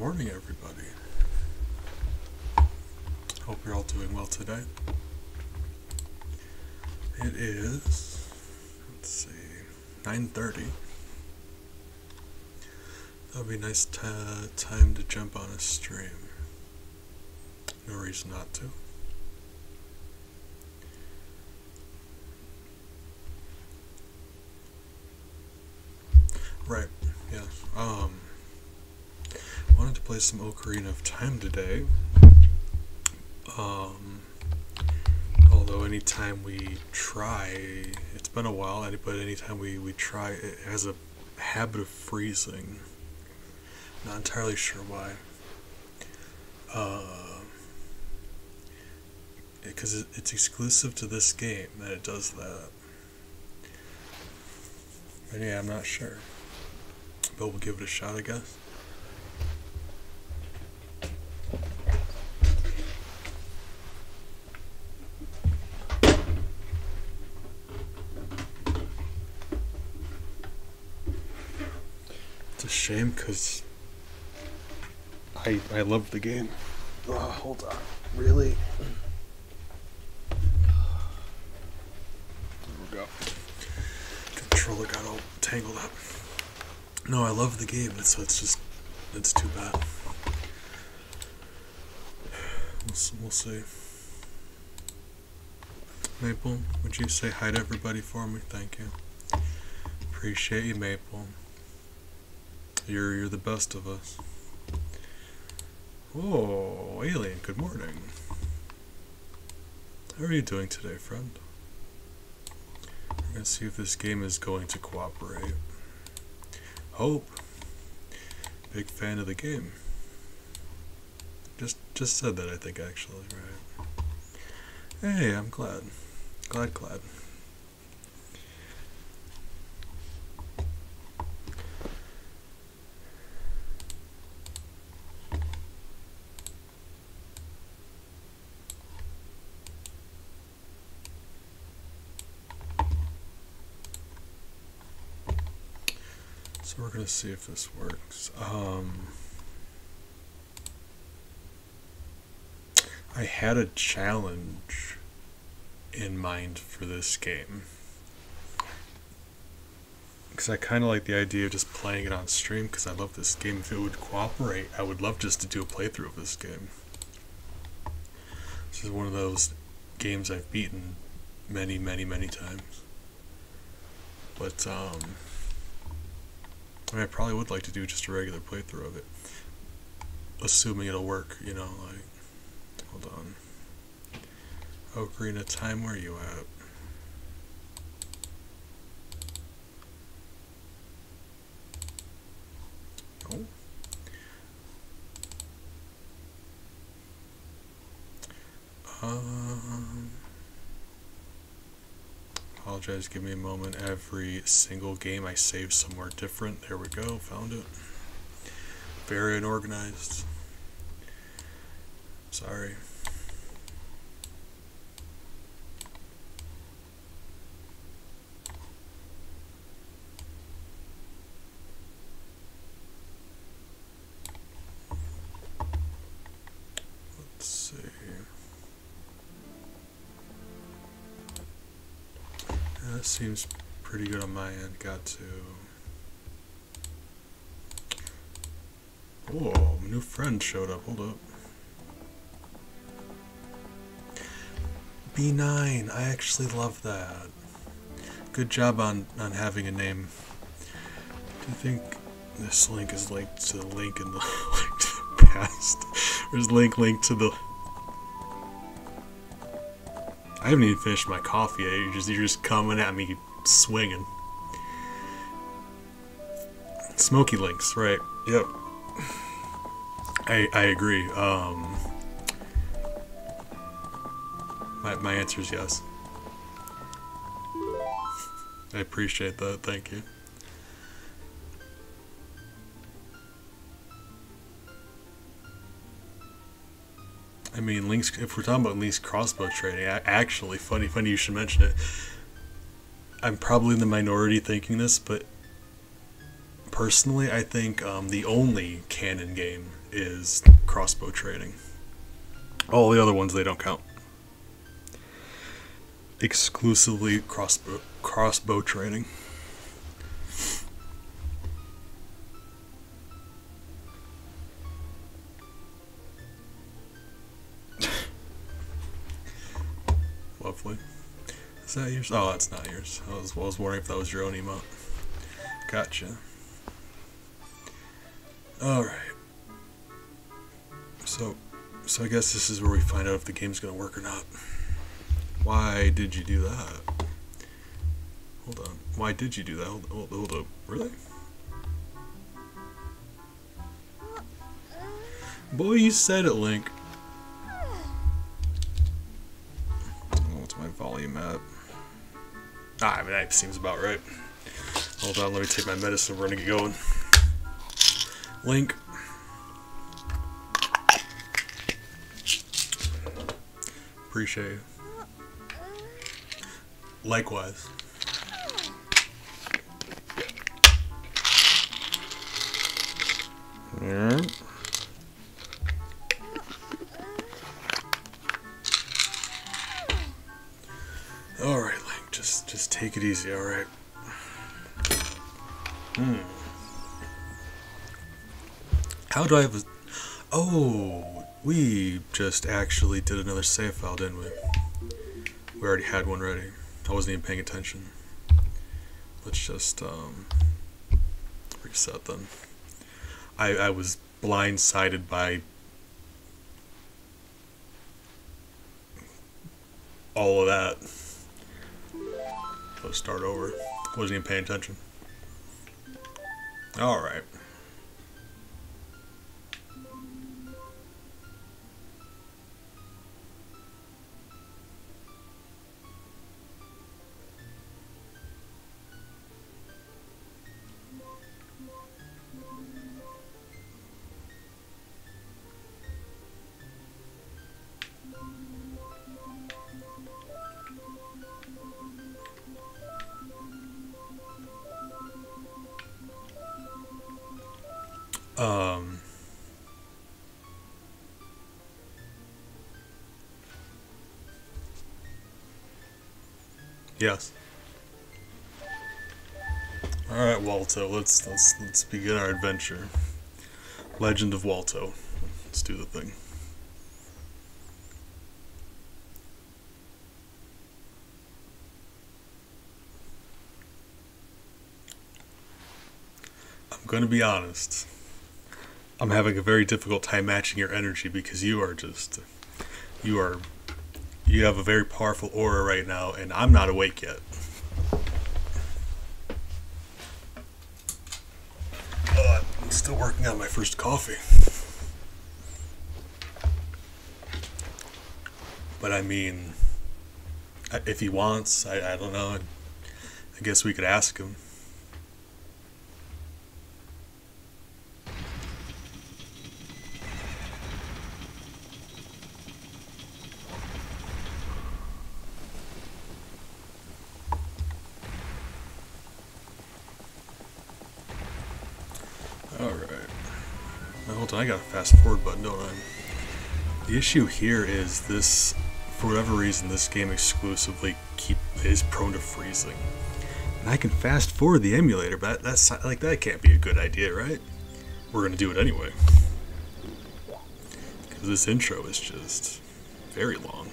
morning, everybody. Hope you're all doing well today. It is, let's see, 9:30. That'll be a nice time to jump on a stream. No reason not to. Right, yeah. Wanted to play some Ocarina of Time today. Although anytime we try, it's been a while, but anytime we try, it has a habit of freezing. Not entirely sure why. Because it's exclusive to this game that it does that. But yeah, I'm not sure. But we'll give it a shot, I guess. It's a shame because I love the game. Oh, hold on. Really? There we go. Controller got all tangled up. No, I love the game, so it's too bad. We'll see. Maple, would you say hi to everybody for me? Thank you. Appreciate you, Maple. You're the best of us. Oh, Alien, good morning. How are you doing today, friend? We're gonna see if this game is going to cooperate. Hope. Big fan of the game. Just said that, I think, actually, right? Hey, I'm glad. Glad. So we're gonna see if this works. I had a challenge in mind for this game because I kind of like the idea of just playing it on stream because I love this game. If it would cooperate, I would love just to do a playthrough of this game. This is one of those games I've beaten many times. But I mean, I probably would like to do just a regular playthrough of it, assuming it'll work, you know, like, hold on. Ocarina of Time, where are you at? Oh. Apologize, give me a moment. Every single game I save somewhere different. There we go, found it. Very unorganized. Sorry. Let's see. That seems pretty good on my end. Got to. Oh, a new friend showed up. Hold up. B9. I actually love that. Good job on having a name. Do you think this link is linked to the link in the link to the past? Or is link to the? I haven't even finished my coffee yet. You're just coming at me swinging. Smoky links, right? Yep. I agree. My answer is yes. I appreciate that. Thank you. I mean, Link's, if we're talking about Link's crossbow training, actually, funny you should mention it. I'm probably in the minority thinking this, but personally, I think the only canon game is crossbow training. All the other ones, they don't count. Exclusively crossbow training. Lovely. Is that yours? Oh, that's not yours. I was wondering if that was your own emote. Gotcha. Alright. So I guess this is where we find out if the game's gonna work or not. Why did you do that? Hold on. Why did you do that? Hold up. Really? Boy, you said it, Link. What's my volume at? I mean, that seems about right. Hold on, let me take my medicine. We're gonna get going. Link. Appreciate you. Likewise. Yeah. Alright, Link, just take it easy, alright? How do I have a... Oh, we just actually did another save file, didn't we? We already had one ready. I wasn't even paying attention. Let's just reset then. I was blindsided by all of that. Let's start over. Wasn't even paying attention. Alright. Yes. Alright, Walto, let's begin our adventure. Legend of Walto. Let's do the thing. I'm gonna be honest. I'm having a very difficult time matching your energy because you have a very powerful aura right now, and I'm not awake yet. I'm still working on my first coffee. But I mean, if he wants, I don't know. I guess we could ask him. I got a fast forward button, don't I? The issue here is this, for whatever reason, this game exclusively is prone to freezing. And I can fast forward the emulator, but that's like, that can't be a good idea, right? We're gonna do it anyway. Because this intro is just very long.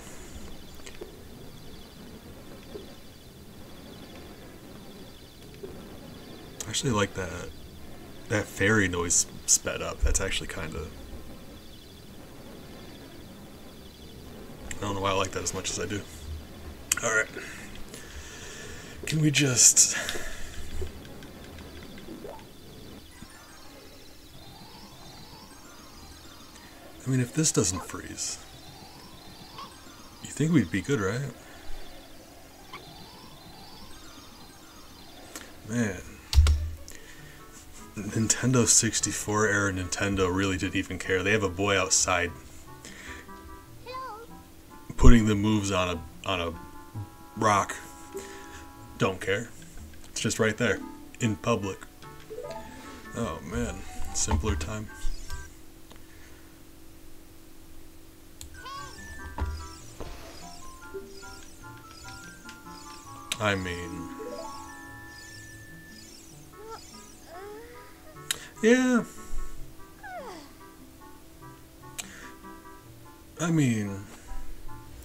I actually like that fairy noise sped up. That's actually kind of... I don't know why I like that as much as I do. Alright. Can we just... I mean, if this doesn't freeze, you think we'd be good, right? Man. Nintendo 64 era Nintendo really didn't even care. They have a boy outside putting the moves on a rock. Don't care. It's just right there in public. Oh man, simpler time. I mean, yeah. I mean,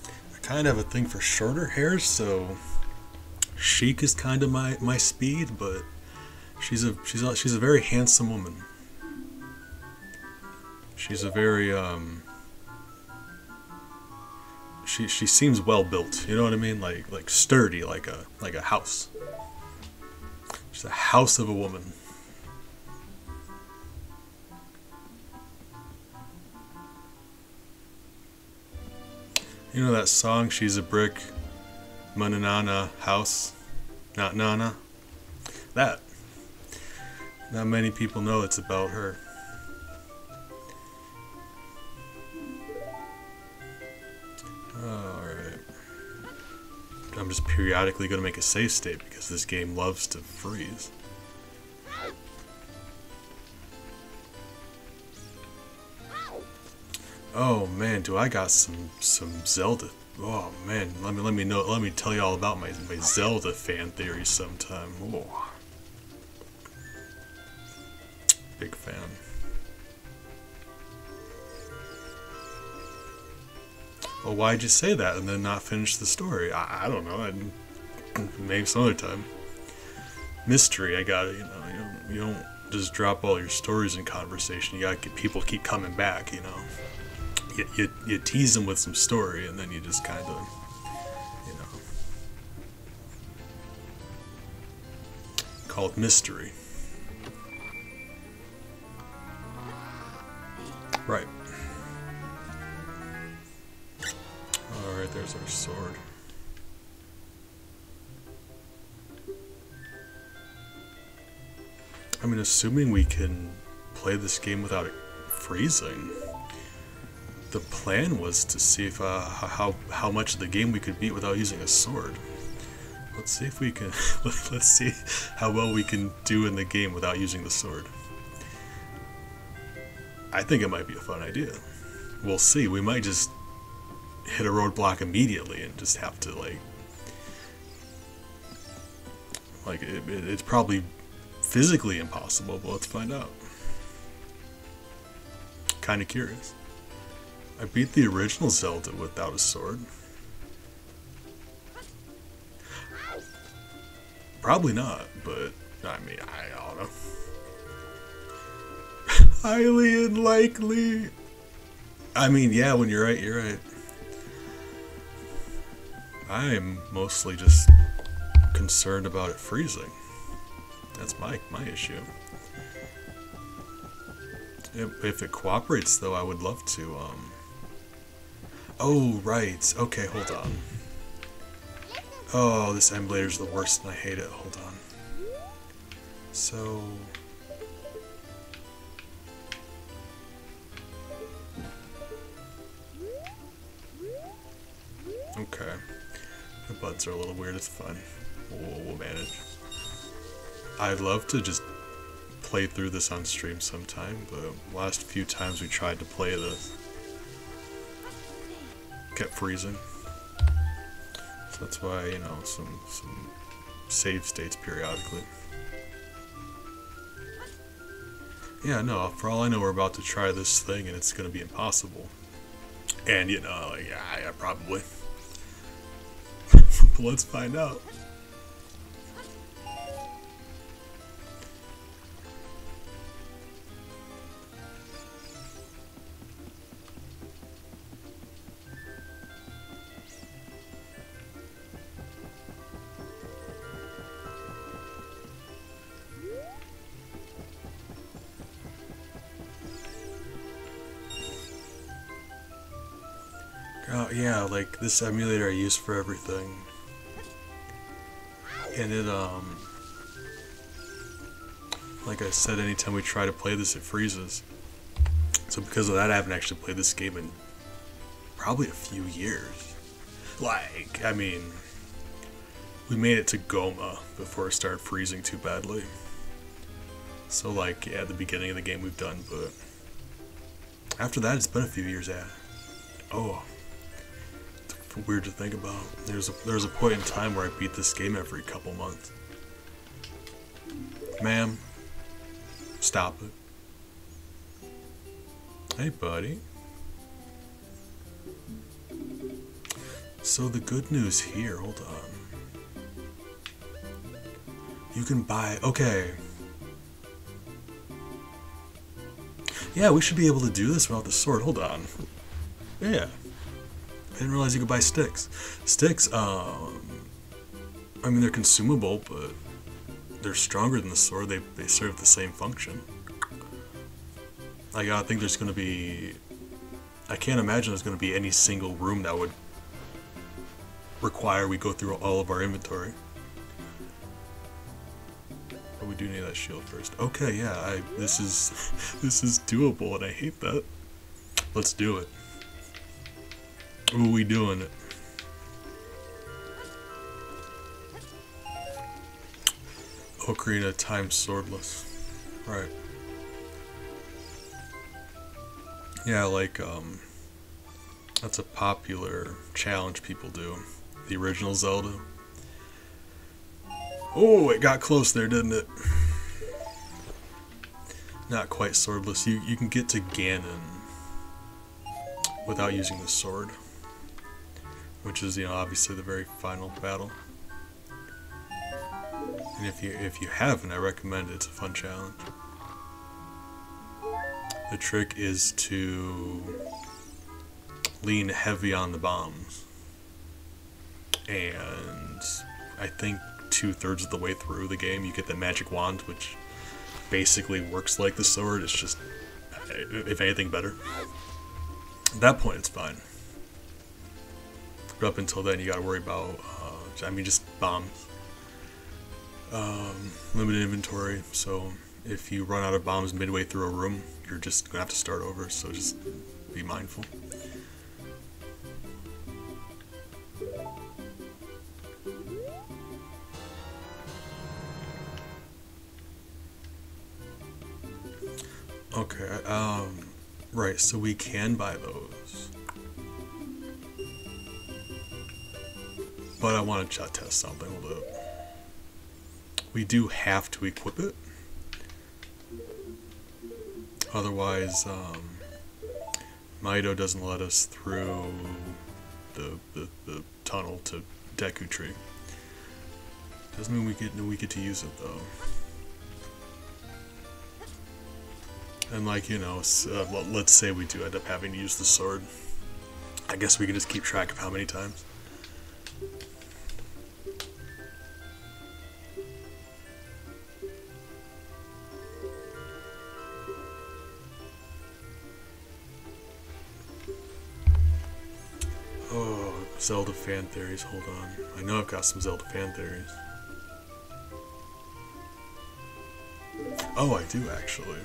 I kind of have a thing for shorter hair, so chic is kind of my speed. But she's a very handsome woman. She's a very she seems well built. You know what I mean? Like sturdy, like a house. She's a house of a woman. You know that song, She's a Brick, Mananana House, Not Nana? That. Not many people know it's about her. Alright. I'm just periodically going to make a save state because this game loves to freeze. Oh man, do I got some Zelda? Oh man, let me tell you all about my Zelda fan theories sometime. Oh. Big fan. Well, why'd you say that and then not finish the story? I don't know. Maybe some other time. Mystery, I got it. You don't just drop all your stories in conversation. You gotta get people to keep coming back. You know. You tease them with some story, and then you just kind of, you know, call it mystery. Right. Alright, there's our sword. I mean, assuming we can play this game without it freezing. The plan was to see if how much of the game we could beat without using a sword. Let's see if we can. Let's see how well we can do in the game without using the sword. I think it might be a fun idea. We'll see. We might just hit a roadblock immediately and just have to it's probably physically impossible, but let's find out. Kind of curious. I beat the original Zelda without a sword. Probably not, but I mean, I don't know. Highly unlikely. I mean, yeah, when you're right, you're right. I am mostly just concerned about it freezing. That's my issue. If it cooperates, though, I would love to, Oh, right. Okay, hold on. Oh, this emulator's the worst and I hate it. Hold on. So... Okay. The buttons are a little weird. It's fine. We'll manage. I'd love to just play through this on stream sometime, but last few times we tried to play this, kept freezing. So that's why, you know, some save states periodically. Yeah, no, for all I know, we're about to try this thing and it's gonna be impossible. And, you know, like, yeah, probably. But let's find out. Oh, yeah, like, this emulator I use for everything. And it, like I said, anytime we try to play this, it freezes. So because of that, I haven't actually played this game in probably a few years. Like, I mean, we made it to Goma before it started freezing too badly. So, like, yeah, at the beginning of the game we've done, but after that, it's been a few years. Oh. weird to think about. There's a point in time where I beat this game every couple months. Ma'am, stop it. Hey, buddy. So the good news here, hold on. You can buy, okay. Yeah, we should be able to do this without the sword, hold on. Yeah. I didn't realize you could buy sticks. Sticks, I mean, they're consumable, but they're stronger than the sword. They serve the same function. Like, I think there's going to be... I can't imagine there's going to be any single room that would require we go through all of our inventory. But we do need that shield first. Okay, yeah, this is doable, and I hate that. Let's do it. Ooh, we doing it. Ocarina times swordless. Right. Yeah, like, that's a popular challenge people do. The original Zelda. Oh, it got close there, didn't it? Not quite swordless. You can get to Ganon without using the sword, which is, you know, obviously the very final battle. And if you haven't, I recommend it. It's a fun challenge. The trick is to lean heavy on the bombs, and I think 2/3 of the way through the game you get the magic wand, which basically works like the sword. It's just, if anything, better. At that point it's fine, but up until then you gotta worry about I mean, just bombs. Limited inventory, so if you run out of bombs midway through a room, you're just gonna have to start over, so just be mindful. Okay, right, so we can buy those. But I want to test something. Hold up. We do have to equip it. Otherwise, Mido doesn't let us through the tunnel to Deku Tree. Doesn't mean we get to use it though. And like, you know, let's say we do end up having to use the sword. I guess we can just keep track of how many times. Oh, Zelda fan theories, hold on. I know I've got some Zelda fan theories. Oh, I do actually.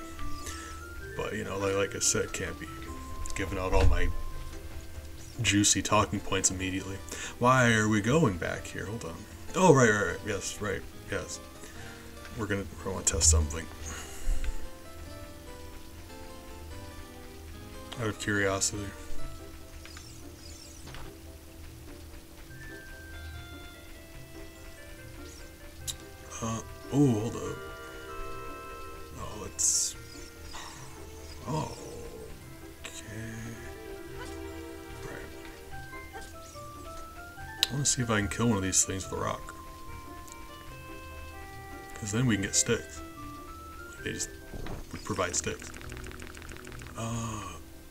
But, you know, like I said, can't be giving out all my juicy talking points immediately. Why are we going back here? Hold on. Oh, right. Yes, right. Yes. We're gonna want to test something. Out of curiosity. Oh, hold up. Oh, let's... Oh, okay. Right. I want to see if I can kill one of these things with a rock. Because then we can get sticks. They just provide sticks.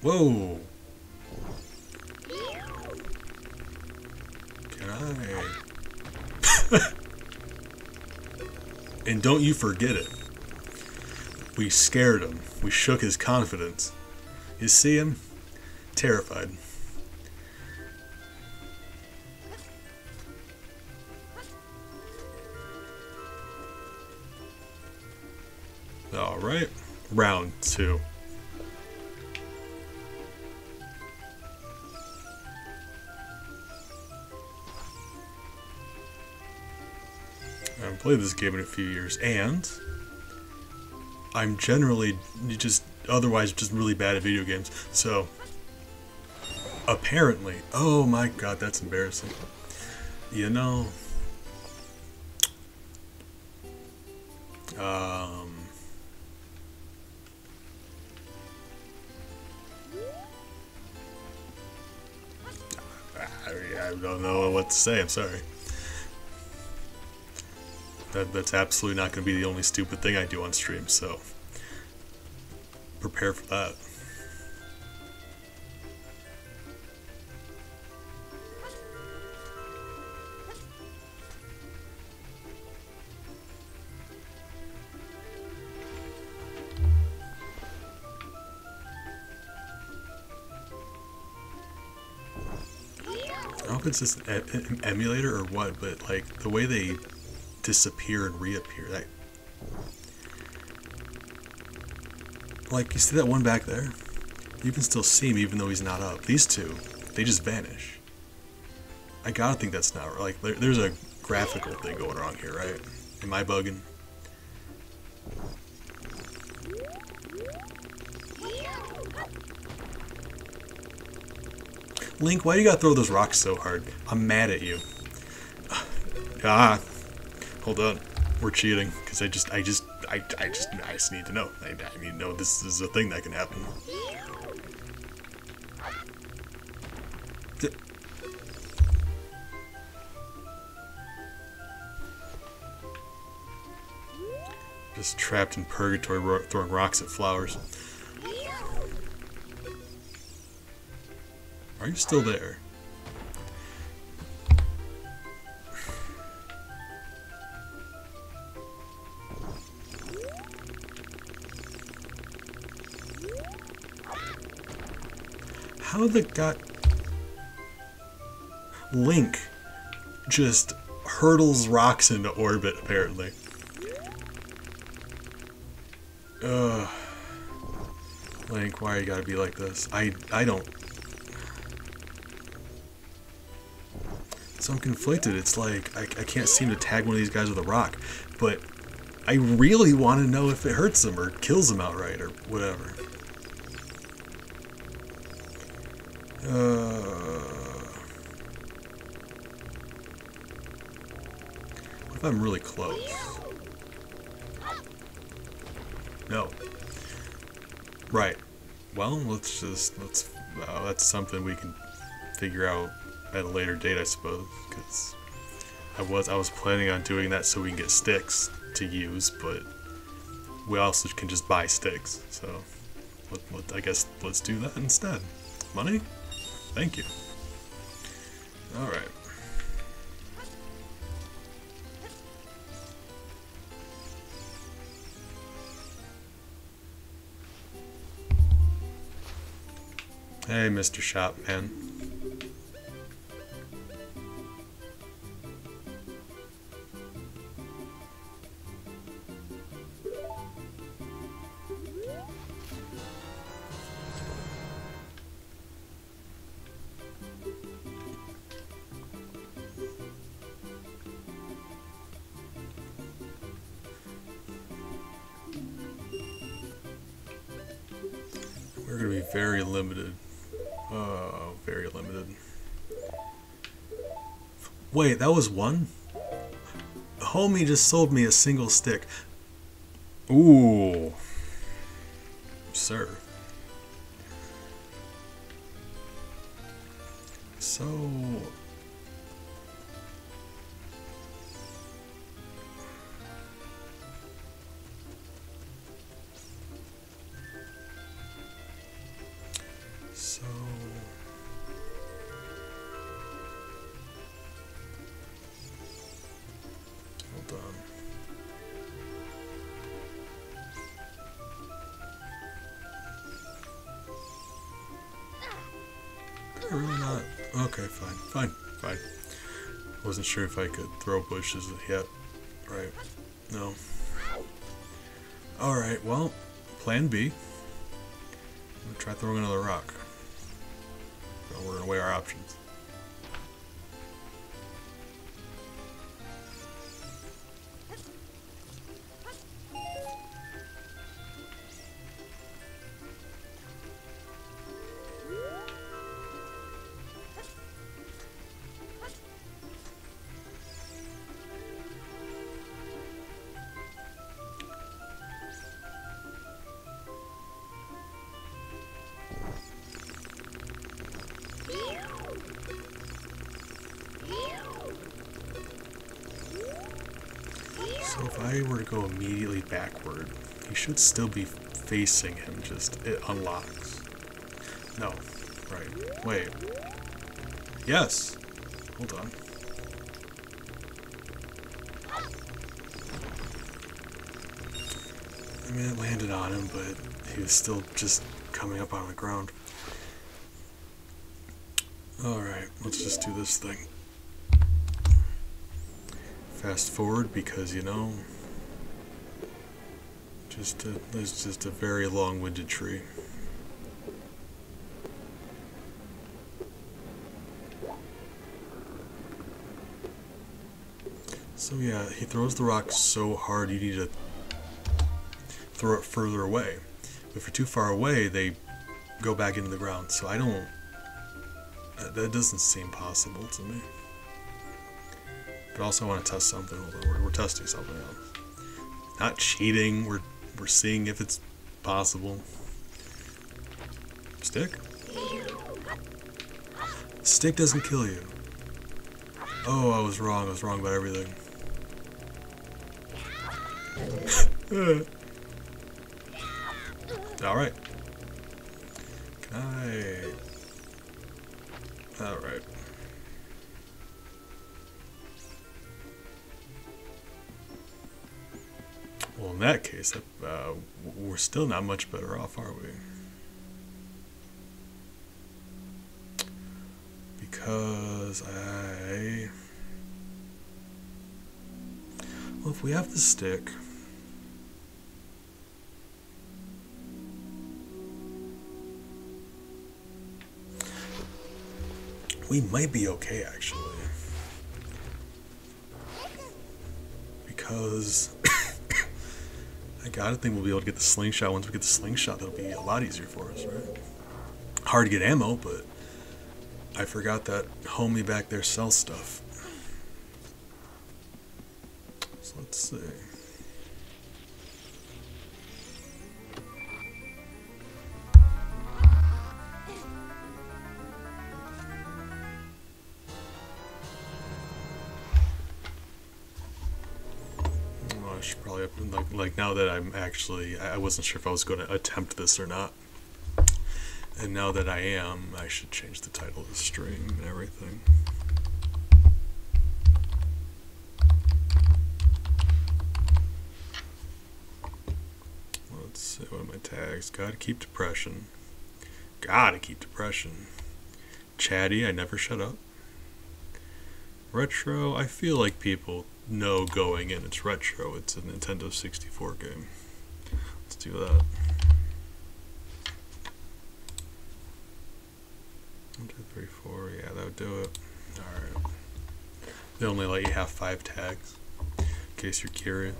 Whoa! Can I... And don't you forget it. We scared him. We shook his confidence. You see him? Terrified. Alright. Round 2. I haven't played this game in a few years, and I'm generally otherwise just really bad at video games, so Apparently. Oh my god, that's embarrassing. You know... I don't know what to say, I'm sorry. That's absolutely not going to be the only stupid thing I do on stream, so... prepare for that. I don't know if it's just an emulator or what, but like the way they disappear and reappear, that, like, you see that one back there? You can still see him even though he's not up. These two, they just vanish. I gotta think that's not right. Like, there's a graphical thing going wrong here, right? Am I bugging? Link, why do you gotta throw those rocks so hard? I'm mad at you. Ah, hold on. We're cheating because I just need to know. I need to know this is a thing that can happen. Just trapped in purgatory, throwing rocks at flowers. Are you still there? How the god... Link just hurtles rocks into orbit, apparently. Ugh. Link, why you gotta be like this? I don't... So I'm conflicted. It's like, I can't seem to tag one of these guys with a rock, but I really want to know if it hurts them or kills them outright or whatever. What if I'm really close? No. Right. Well, that's something we can figure out at a later date, I suppose, because I was planning on doing that so we can get sticks to use, but we also can just buy sticks, so I guess let's do that instead. Money? Thank you. Alright. Hey, Mr. Shopman. We're gonna be very limited. Oh, very limited. Wait, that was one? Homie just sold me a single stick. Ooh. Sir. So... Hold on. Did I really not? Okay, fine. Wasn't sure if I could throw bushes yet. Right. No. Alright, well, plan B. I'm gonna try throwing another rock. We're gonna weigh our options. I were to go immediately backward, he should still be facing him, just it unlocks. No. Right. Wait. Yes! Hold on. I mean, it landed on him, but he was still just coming up on the ground. Alright, let's just do this thing. Fast forward because, you know, there's just a very long-winded tree. So yeah, he throws the rock so hard you need to throw it further away. If you're too far away, they go back into the ground. So I don't... That doesn't seem possible to me. But also I want to test something. Hold on, we're testing something else. Not cheating, we're seeing if it's possible. Stick? Stick doesn't kill you. Oh, I was wrong about everything. Alright. Can I... Alright. Well, in that case, we're still not much better off, are we? Because well, if we have the stick... we might be okay, actually. Because... I gotta think we'll be able to get the slingshot. Once we get the slingshot, that'll be a lot easier for us, right? Hard to get ammo, but I forgot that homie back there sells stuff. So let's see. I should probably like now that I'm actually, I wasn't sure if I was going to attempt this or not, and now that I am, I should change the title of the stream and everything. Let's see, what are my tags? Gotta keep depression. Gotta keep depression. Chatty, I never shut up. Retro, I feel like people know going in it's retro. It's a Nintendo 64 game. Let's do that. 1, 2, 3, 4. Yeah, that would do it. Alright. They only let you have 5 tags, in case you're curious.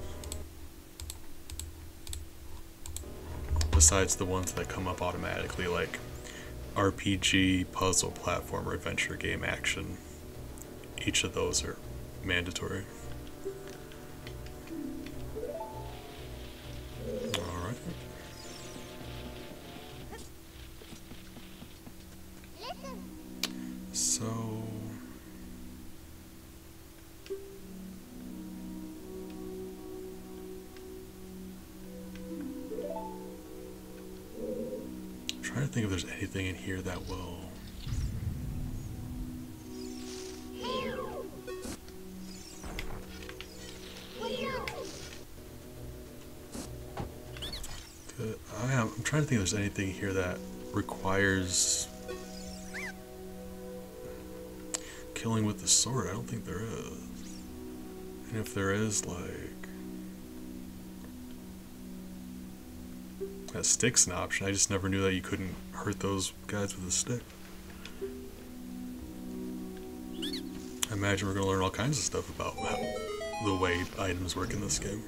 Besides the ones that come up automatically, like RPG, puzzle, platformer, adventure game, action. Each of those are mandatory. Alright. So... I'm trying to think if there's anything in here that will... I'm trying to think if there's anything here that requires killing with the sword. I don't think there is. And if there is, like... that stick's an option. I just never knew that you couldn't hurt those guys with a stick. I imagine we're going to learn all kinds of stuff about the way items work in this game.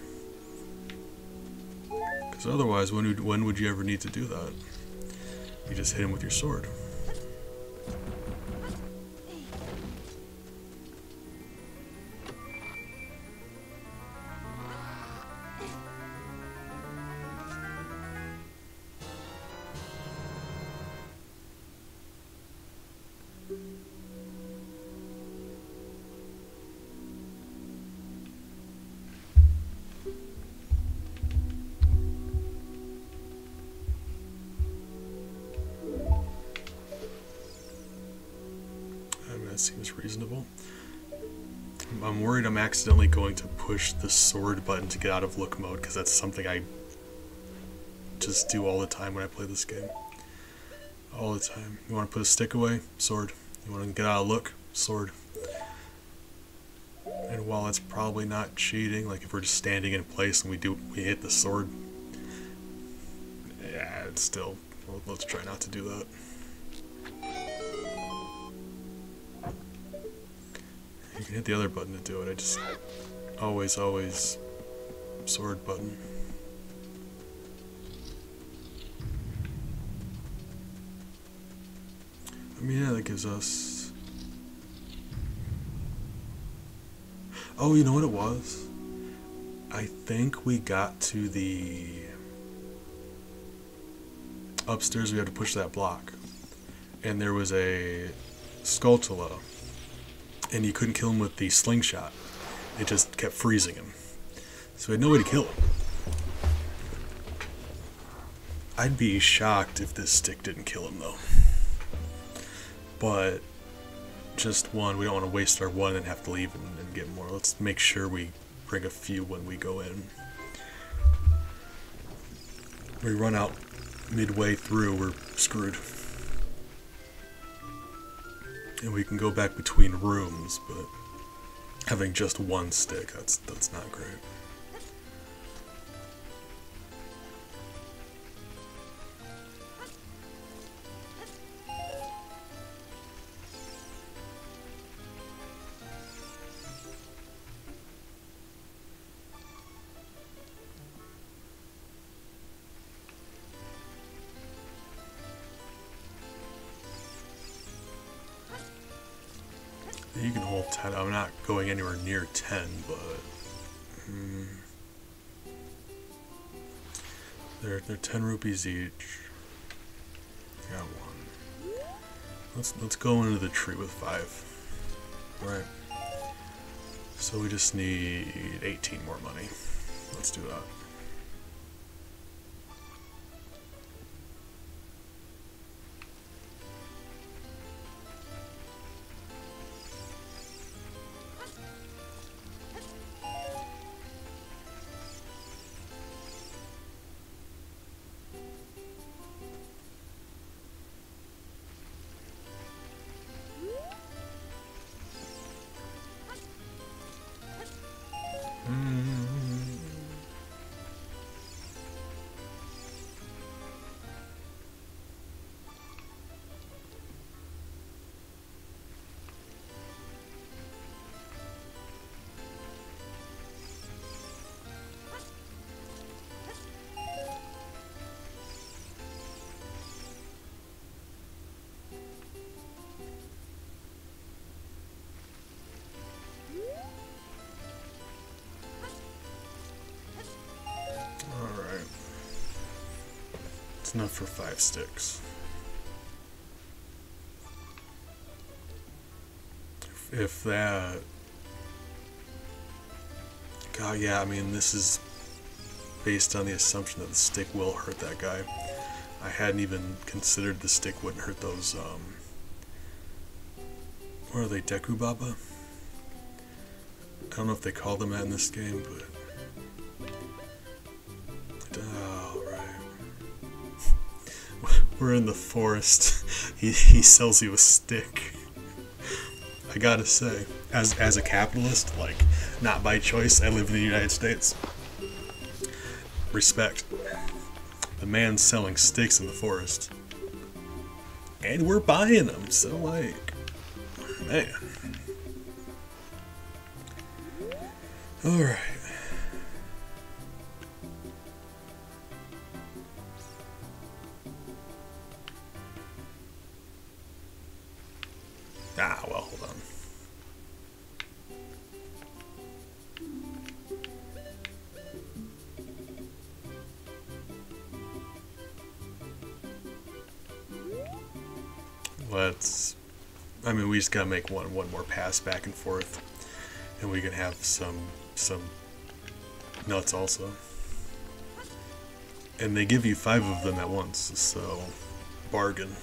Because otherwise, when would you ever need to do that? You just hit him with your sword. That seems reasonable. I'm worried I'm accidentally going to push the sword button to get out of look mode, because that's something I just do all the time when I play this game. All the time. You want to put a stick away? Sword. You want to get out of look? Sword. And while it's probably not cheating, like if we're just standing in place and we hit the sword, yeah, it's still, well, let's try not to do that. You can hit the other button to do it. I just always sword button. I mean, yeah, that gives us... Oh, you know what it was? I think we got to the... Upstairs we had to push that block. And there was a Skulltula. And you couldn't kill him with the slingshot. It just kept freezing him. So we had no way to kill him. I'd be shocked if this stick didn't kill him, though. But just one, we don't want to waste our one and have to leave and get more. Let's make sure we bring a few when we go in. We run out midway through, we're screwed. And we can go back between rooms, but having just one stick, that's not great. You can hold 10. I'm not going anywhere near 10, but they're 10 rupees each. Got one. Let's go into the tree with 5. Right. So we just need 18 more money. Let's do that. It's enough for 5 sticks. If that... God, yeah, I mean, this is based on the assumption that the stick will hurt that guy. I hadn't even considered the stick wouldn't hurt those, what are they, Deku Baba? I don't know if they call them that in this game, but... We're in the forest. He sells you a stick. I gotta say, as a capitalist, like, not by choice, I live in the United States. Respect. The man's selling sticks in the forest. And we're buying them, so like, man. Alright. Ah, well, hold on. I mean, we just gotta make one more pass back and forth, and we can have some nuts also. And they give you 5 of them at once, so bargain.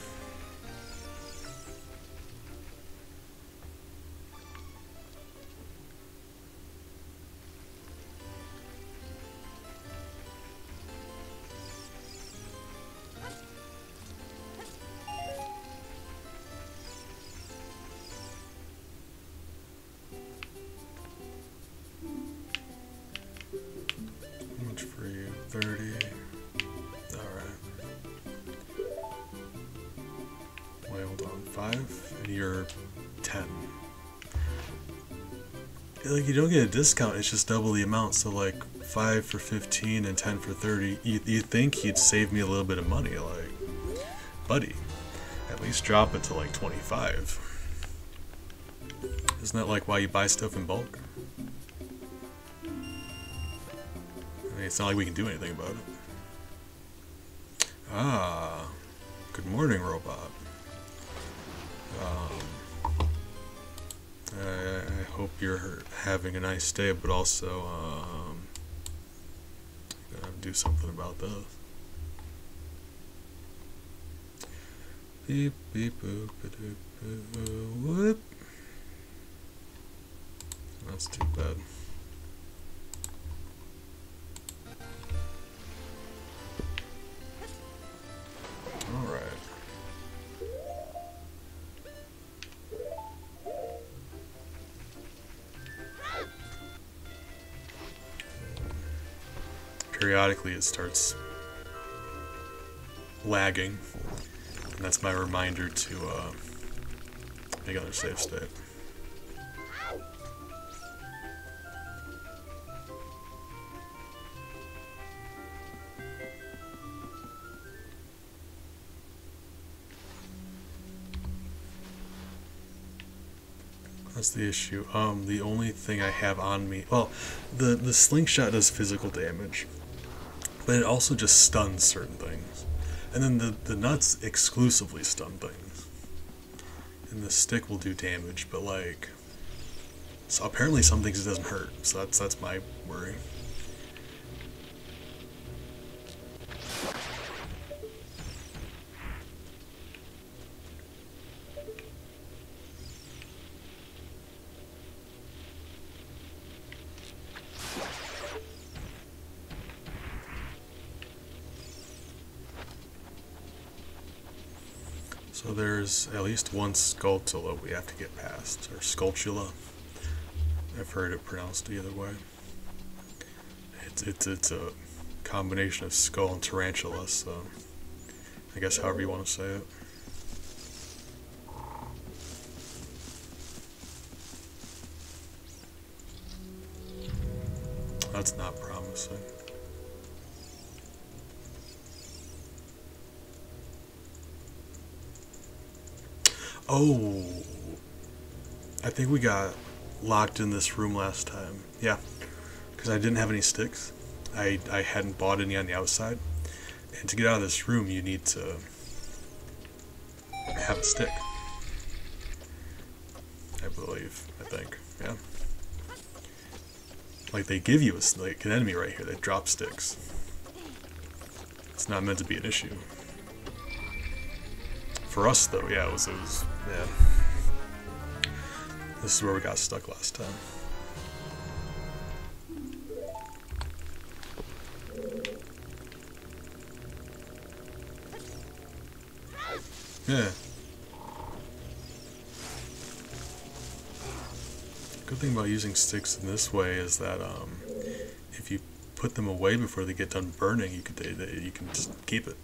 5 and you're 10. Like, you don't get a discount, it's just double the amount, so like 5 for 15 and 10 for 30. You think he'd save me a little bit of money, like, buddy, at least drop it to like 25. Isn't that like why you buy stuff in bulk? I mean, it's not like we can do anything about it. Ah, good morning, robot. I hope you're having a nice day, but also, gotta do something about this. Beep, beep, boop, boop, boop, whoop. That's too bad. Alright. Periodically it starts lagging, and that's my reminder to make another save state. That's the issue. The only thing I have on me, well, the slingshot does physical damage, but it also just stuns certain things. And then the nuts exclusively stun things. And the stick will do damage, but like, so apparently some things it doesn't hurt. So that's my worry. So there's at least one Skulltula we have to get past, or Skulltula. I've heard it pronounced either way. It's a combination of skull and tarantula, so I guess however you want to say it. That's not promising. Oh, I think we got locked in this room last time. Yeah, because I didn't have any sticks. I hadn't bought any on the outside. And to get out of this room, you need to have a stick. I believe. I think. Yeah. Like, they give you like an enemy right here that drops sticks. It's not meant to be an issue. For us, though, yeah, it was, yeah. This is where we got stuck last time. Yeah. Good thing about using sticks in this way is that if you put them away before they get done burning, you can just keep it.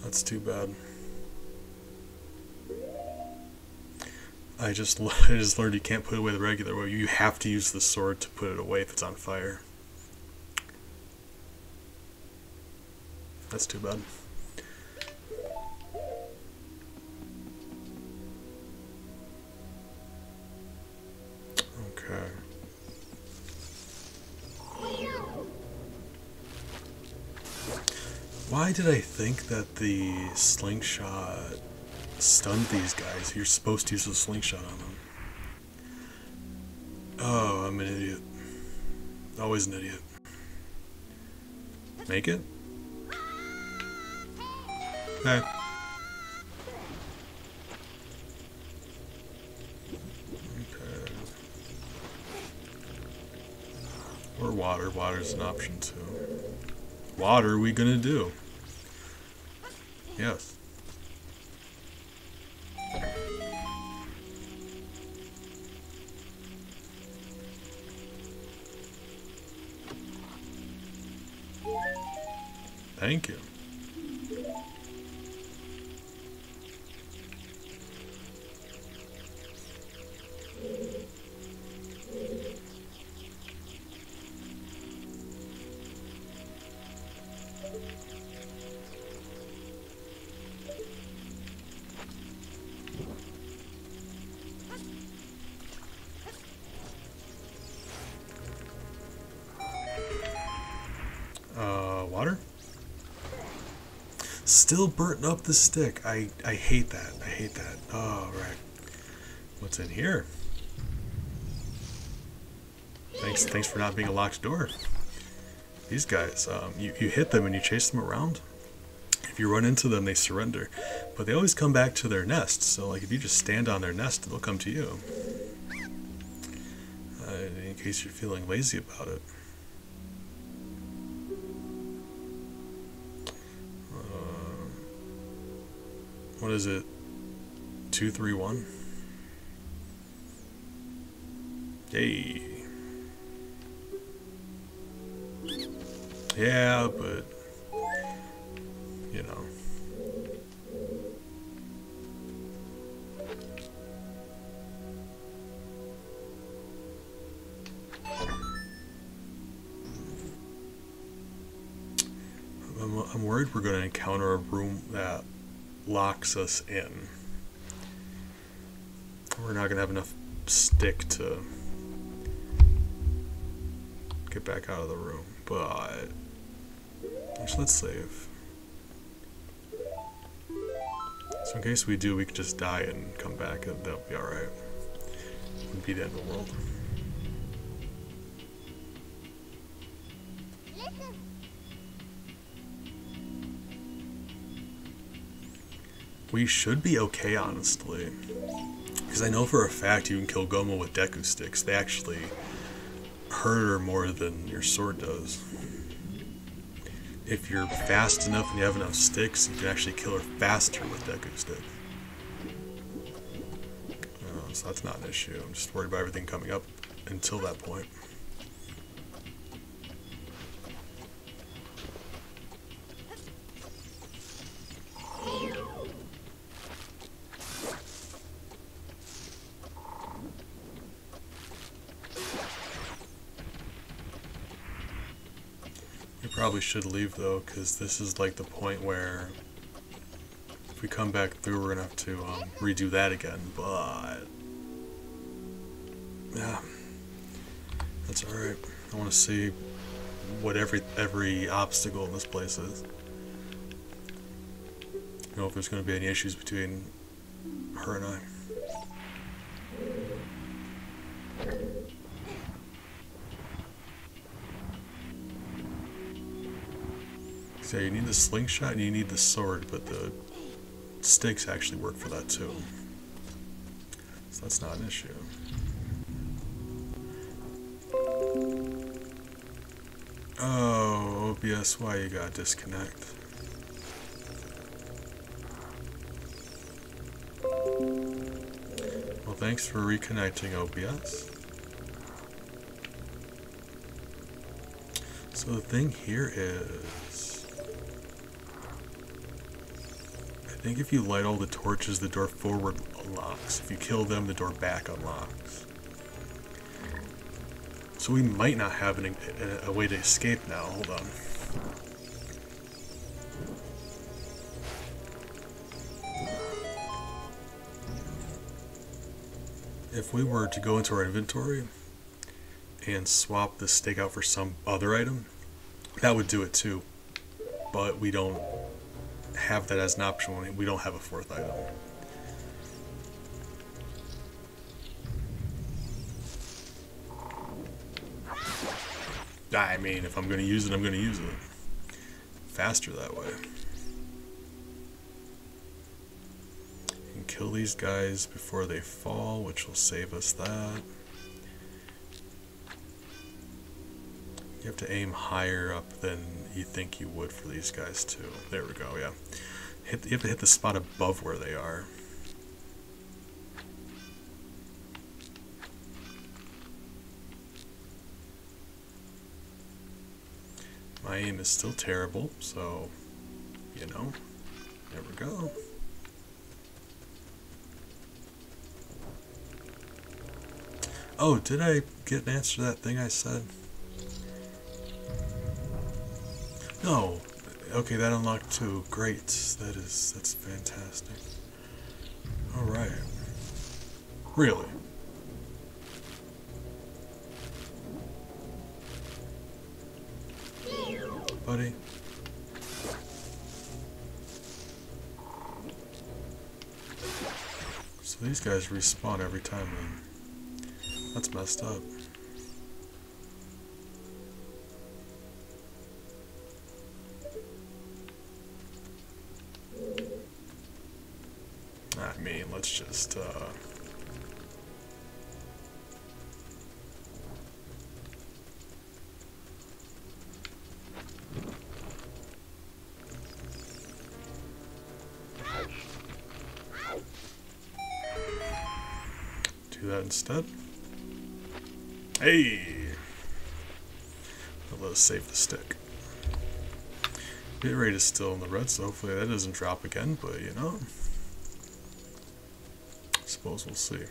That's too bad. I just learned you can't put it away the regular way. You have to use the sword to put it away if it's on fire. That's too bad. Okay. Why did I think that the slingshot stunned these guys? You're supposed to use a slingshot on them. Oh, I'm an idiot. Always an idiot. Make it? Okay. Okay. Or water. Water's an option too. What are we gonna do? Yes. Thank you. Water? Still burnt up the stick. I hate that. I hate that. Oh, right. What's in here? Thanks for not being a locked door. These guys, you hit them and you chase them around. If you run into them, they surrender. But they always come back to their nest. So, like, if you just stand on their nest, they'll come to you. In case you're feeling lazy about it. What is it? 231? Yay. Yeah, but you know. I'm worried we're going to encounter a room that locks us in. We're not going to have enough stick to get back out of the room, but actually, let's save. So in case we do, we can just die and come back, and that'll be alright. Wouldn't be the end of the world. We should be okay, honestly. Because I know for a fact you can kill Gomo with Deku sticks. They actually hurt her more than your sword does. If you're fast enough and you have enough sticks, you can actually kill her faster with Deku sticks. So that's not an issue. I'm just worried about everything coming up until that point. Probably should leave though, because this is like the point where if we come back through, we're gonna have to redo that again. But yeah, that's all right. I want to see what every obstacle in this place is. You know, if there's gonna be any issues between her and I. So you need the slingshot and you need the sword, but the sticks actually work for that too. So that's not an issue. Oh, OBS, why you gotta disconnect? Well, thanks for reconnecting, OBS. So the thing here is, I think if you light all the torches, the door forward unlocks. If you kill them, the door back unlocks. So we might not have a way to escape now. Hold on. If we were to go into our inventory and swap the stake out for some other item, that would do it too. But we don't have that as an option when we don't have a fourth item. I mean, if I'm going to use it, I'm going to use it. Faster that way. And kill these guys before they fall, which will save us that. You have to aim higher up than you think you would for these guys too. There we go, yeah. You have to hit the spot above where they are. My aim is still terrible, so, you know, there we go. Oh, did I get an answer to that thing I said? No. Okay, that unlocked too. Great. That's fantastic. Alright. Really? Buddy? So these guys respawn every time then. That's messed up. I mean, let's just, do that instead. Hey! Let us save the stick. Bit rate is still in the red, so hopefully that doesn't drop again, but you know. I suppose we'll see.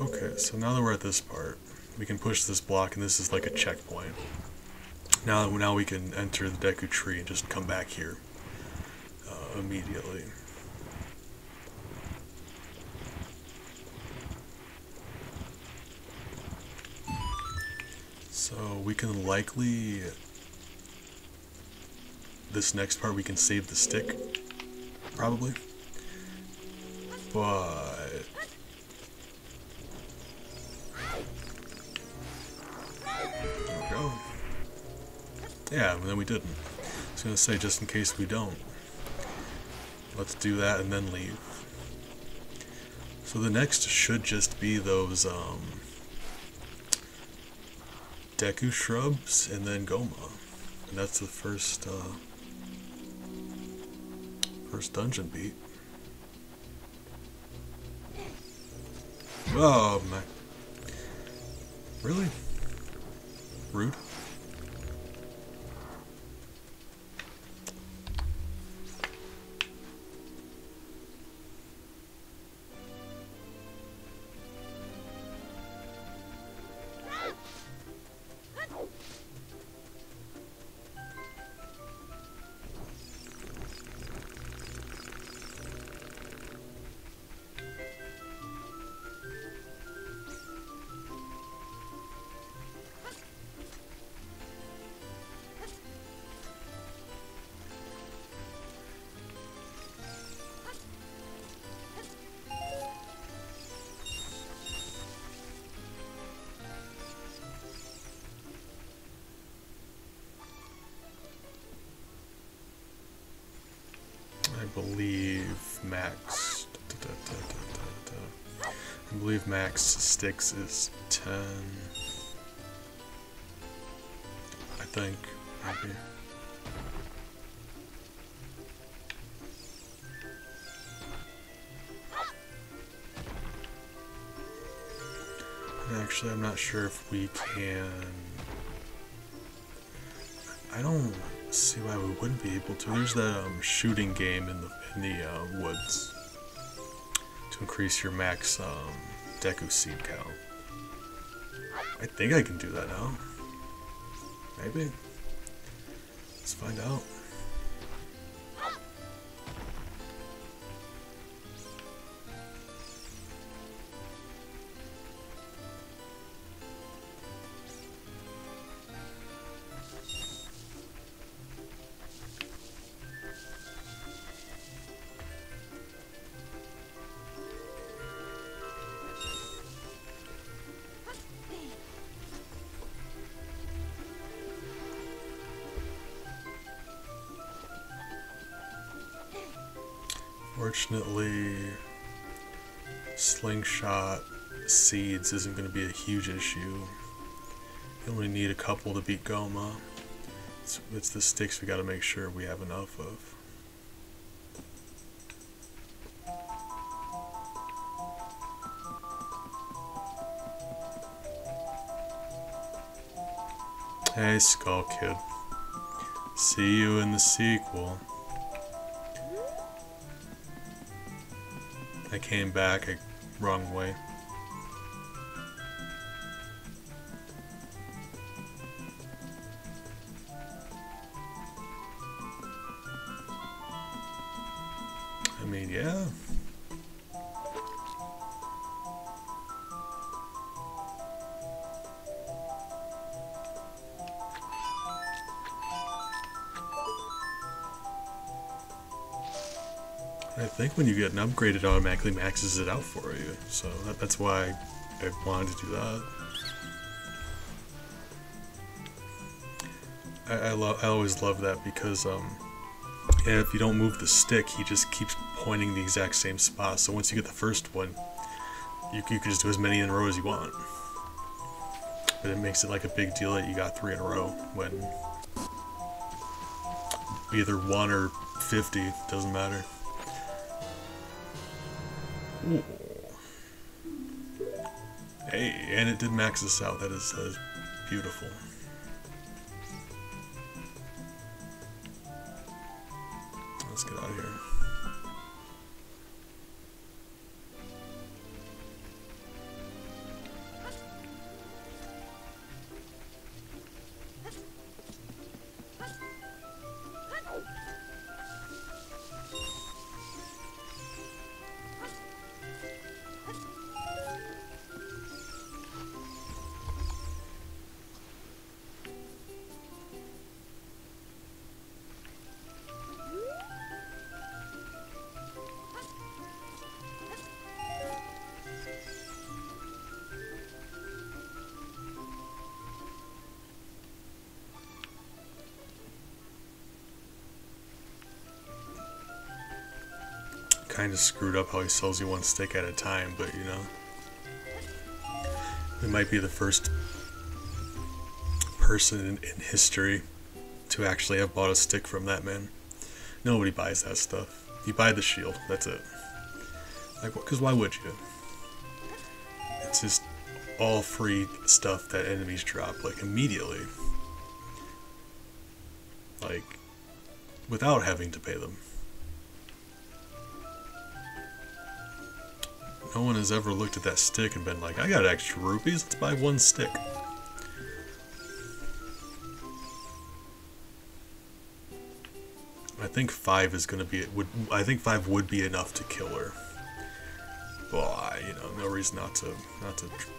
Okay, so now that we're at this part, we can push this block, and this is like a checkpoint. Now we can enter the Deku Tree and just come back here immediately. So we can likely, this next part we can save the stick, probably, but there we go. Yeah, and then we didn't. I was gonna say, just in case we don't, let's do that and then leave. So the next should just be those Deku shrubs and then Goma, and that's the first dungeon beat. Oh my! Really? Rude. I believe max. I believe max sticks is 10. I think, maybe. Actually, I'm not sure if we can. I don't see why we wouldn't be able to. There's that shooting game in the woods to increase your max Deku seed count. I think I can do that now. Maybe. Let's find out. Fortunately, slingshot seeds isn't going to be a huge issue. You only need a couple to beat Goma. It's the sticks we gotta make sure we have enough of. Hey, Skull Kid. See you in the sequel. I came back wrong way. I mean, yeah. I think when you get an upgrade, it automatically maxes it out for you. So that's why I wanted to do that. I always love that because if you don't move the stick, he just keeps pointing the exact same spot. So once you get the first one, you can just do as many in a row as you want. But it makes it like a big deal that you got 3 in a row when either 1 or 50, doesn't matter. Ooh. Hey, and it did max us out. That is beautiful. Let's get out of here. Kind of screwed up how he sells you 1 stick at a time, but you know, it might be the first person in history to actually have bought a stick from that man. Nobody buys that stuff. You buy the shield, that's it. Like, because why would you? It's just all free stuff that enemies drop, like, immediately. Like, without having to pay them. No one has ever looked at that stick and been like, I got extra rupees, let's buy 1 stick. I think 5 is gonna be I think 5 would be enough to kill her. Well, you know, no reason not to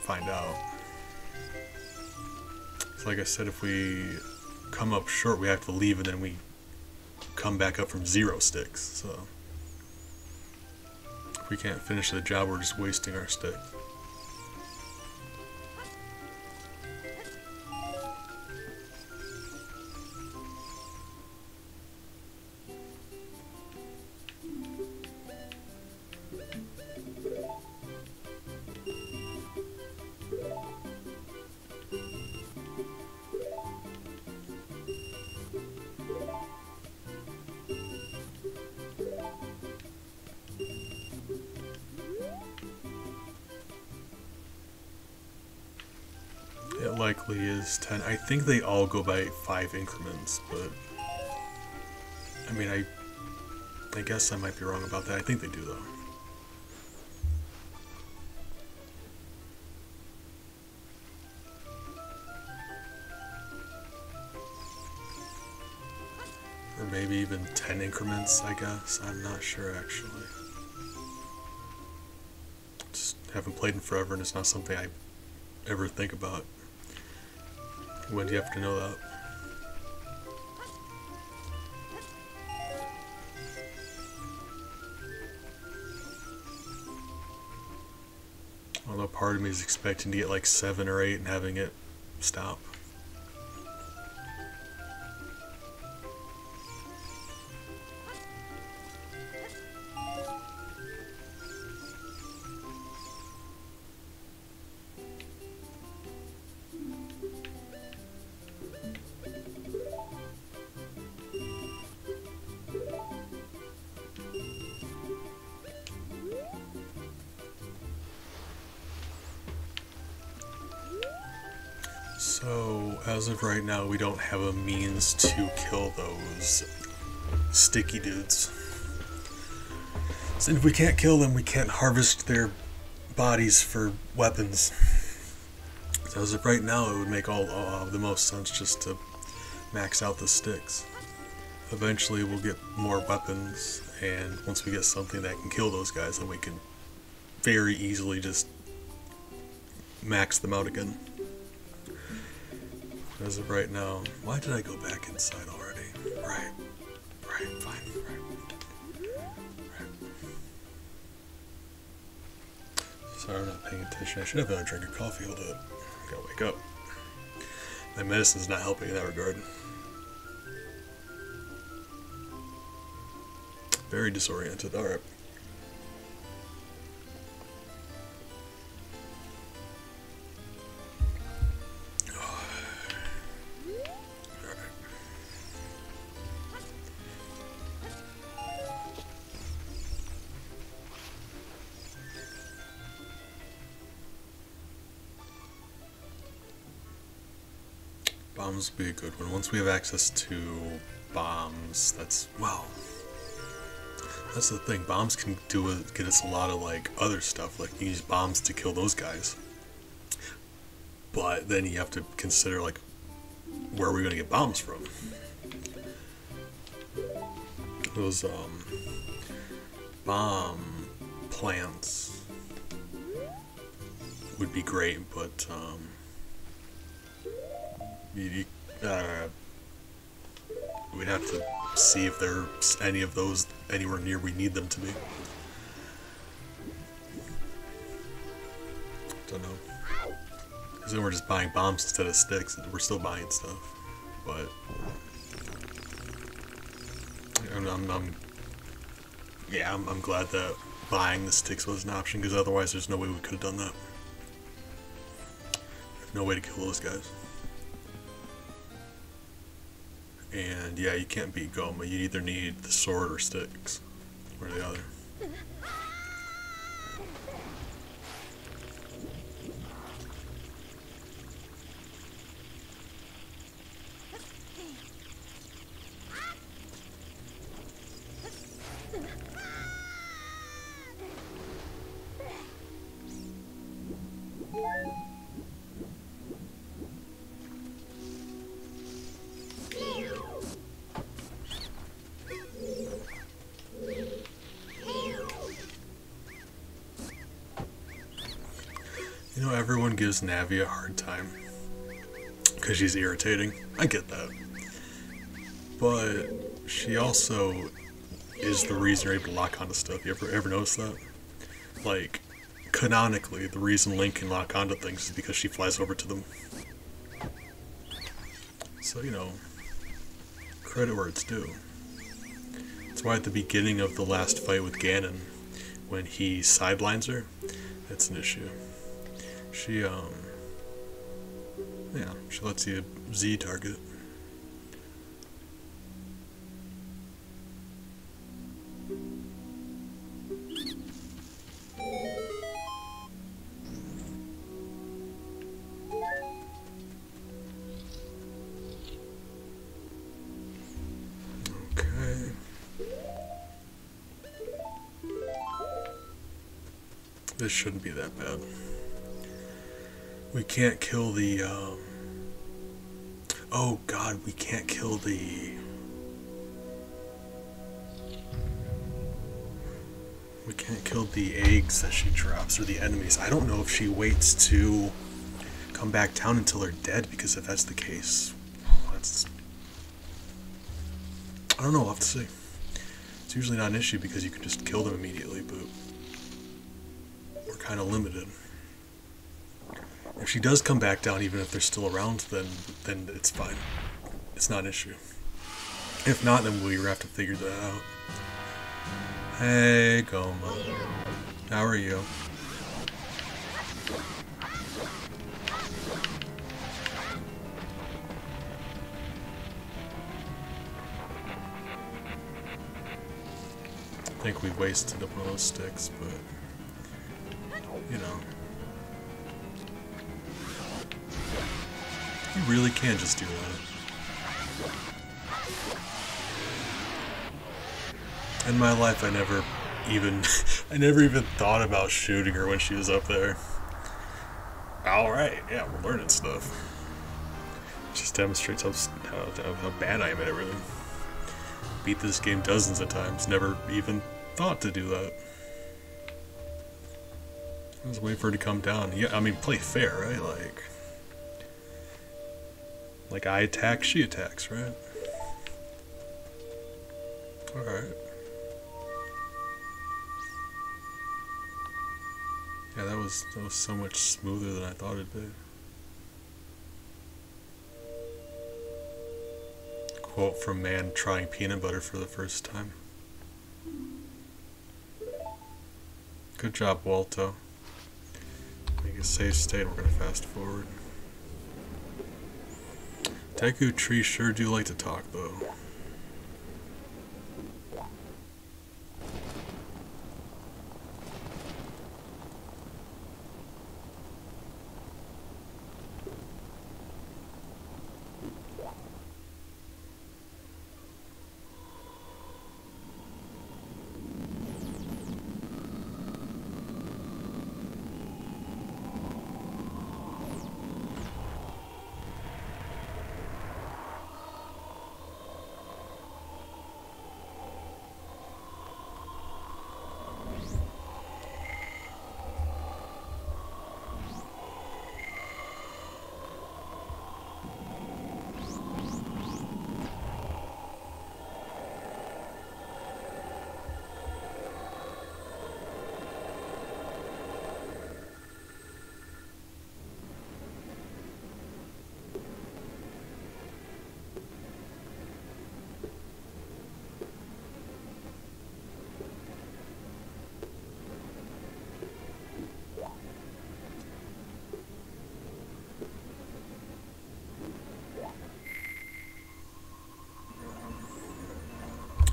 find out. So like I said, if we come up short, we have to leave, and then we come back up from 0 sticks. So if we can't finish the job, we're just wasting our stick. It likely is 10. I think they all go by 5 increments, but I mean, I guess I might be wrong about that. I think they do, though. Or maybe even 10 increments, I guess. I'm not sure, actually. Just haven't played in forever, and it's not something I ever think about. When do you have to know that? Although part of me is expecting to get like 7 or 8 and having it stop. So, as of right now, we don't have a means to kill those sticky dudes. So if we can't kill them, we can't harvest their bodies for weapons. So as of right now, it would make all the most sense just to max out the sticks. Eventually we'll get more weapons, and once we get something that can kill those guys, then we can very easily just max them out again. As of right now, why did I go back inside already? Right, fine, right. Sorry, I'm not paying attention. I should have a drink of coffee. Hold up. Gotta wake up. My medicine's not helping in that regard. Very disoriented. Alright. Bombs would be a good one. Once we have access to bombs, that's the thing. Bombs can get us a lot of like other stuff, like you use bombs to kill those guys. But then you have to consider like where are we going to get bombs from? Those bomb plants would be great, but we'd have to see if there's any of those anywhere near we need them to be. Don't know. Because then we're just buying bombs instead of sticks. We're still buying stuff, but I'm glad that buying the sticks was an option, because otherwise there's no way we could have done that. There's no way to kill those guys. And yeah, you can't beat Goma. You either need the sword or sticks, one or the other. You know, everyone gives Navi a hard time because she's irritating. I get that. But she also is the reason you're able to lock onto stuff. You ever notice that? Like, canonically, the reason Link can lock onto things is because she flies over to them. So, you know, credit where it's due. That's why at the beginning of the last fight with Ganon, when he sidelines her, it's an issue. She lets you Z target. Okay. This shouldn't be that bad. We can't kill the, oh god, we can't kill the... We can't kill the eggs that she drops, or the enemies. I don't know if she waits to come back down until they're dead, because if that's the case, that's... I don't know, we'll have to see. It's usually not an issue because you can just kill them immediately, but we're kind of limited. If she does come back down, even if they're still around, then it's fine. It's not an issue. If not, then we'll have to figure that out. Hey, Goma. How are you? I think we wasted up one of those sticks, but you know. You really can just do that. In my life, I never even thought about shooting her when she was up there. Alright, yeah, we're learning stuff. It just demonstrates how bad I am at everything. Beat this game dozens of times, never even thought to do that. I was waiting for her to come down. Yeah, I mean, play fair, right? Like I attack, she attacks, right? Alright. Yeah, that was so much smoother than I thought it'd be. Quote from man trying peanut butter for the first time. Good job, Walto. Make a safe state, we're gonna fast forward. Deku trees sure do like to talk though.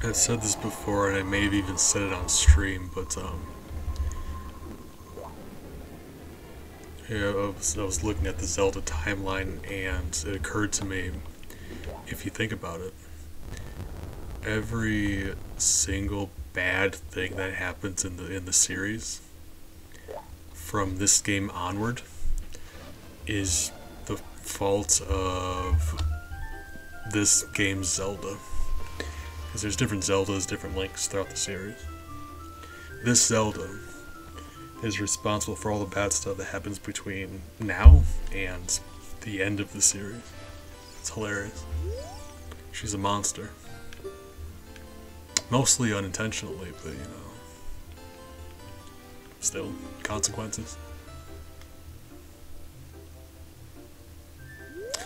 I've said this before, and I may have even said it on stream, but yeah, I was looking at the Zelda timeline, and it occurred to me, if you think about it, every single bad thing that happens in the series, from this game onward, is the fault of this game's Zelda. Because there's different Zeldas, different Links throughout the series. This Zelda is responsible for all the bad stuff that happens between now and the end of the series. It's hilarious. She's a monster. Mostly unintentionally, but you know, still consequences.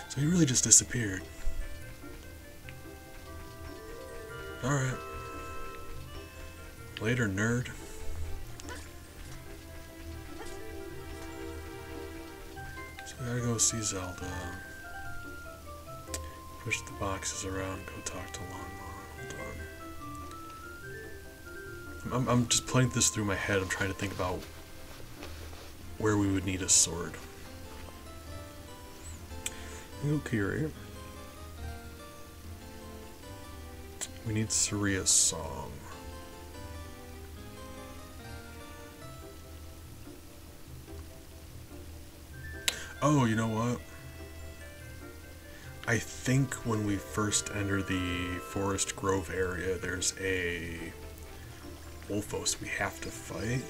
So he really just disappeared. Alright. Later, nerd. So I gotta go see Zelda. Push the boxes around, go talk to Longmont. Hold on. I'm just playing this through my head. I'm trying to think about where we would need a sword. Okiri. We need Suria's song. Oh, you know what? I think when we first enter the Forest Grove area, there's a Wolfos we have to fight.